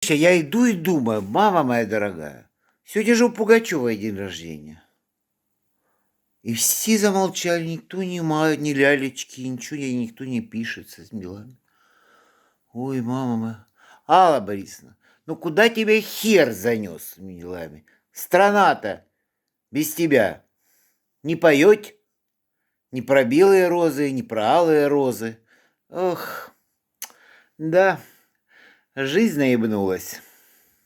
Я иду и думаю, мама моя дорогая, сегодня же у Пугачевой день рождения. И все замолчали, никто не мает, ни лялечки, ничего, никто не пишет с этими делами. Ой, мама моя. Алла Борисовна, ну куда тебя хер занес с этими делами? Страна-то без тебя не поет, ни про белые розы, ни про алые розы. Ох, да, жизнь наебнулась.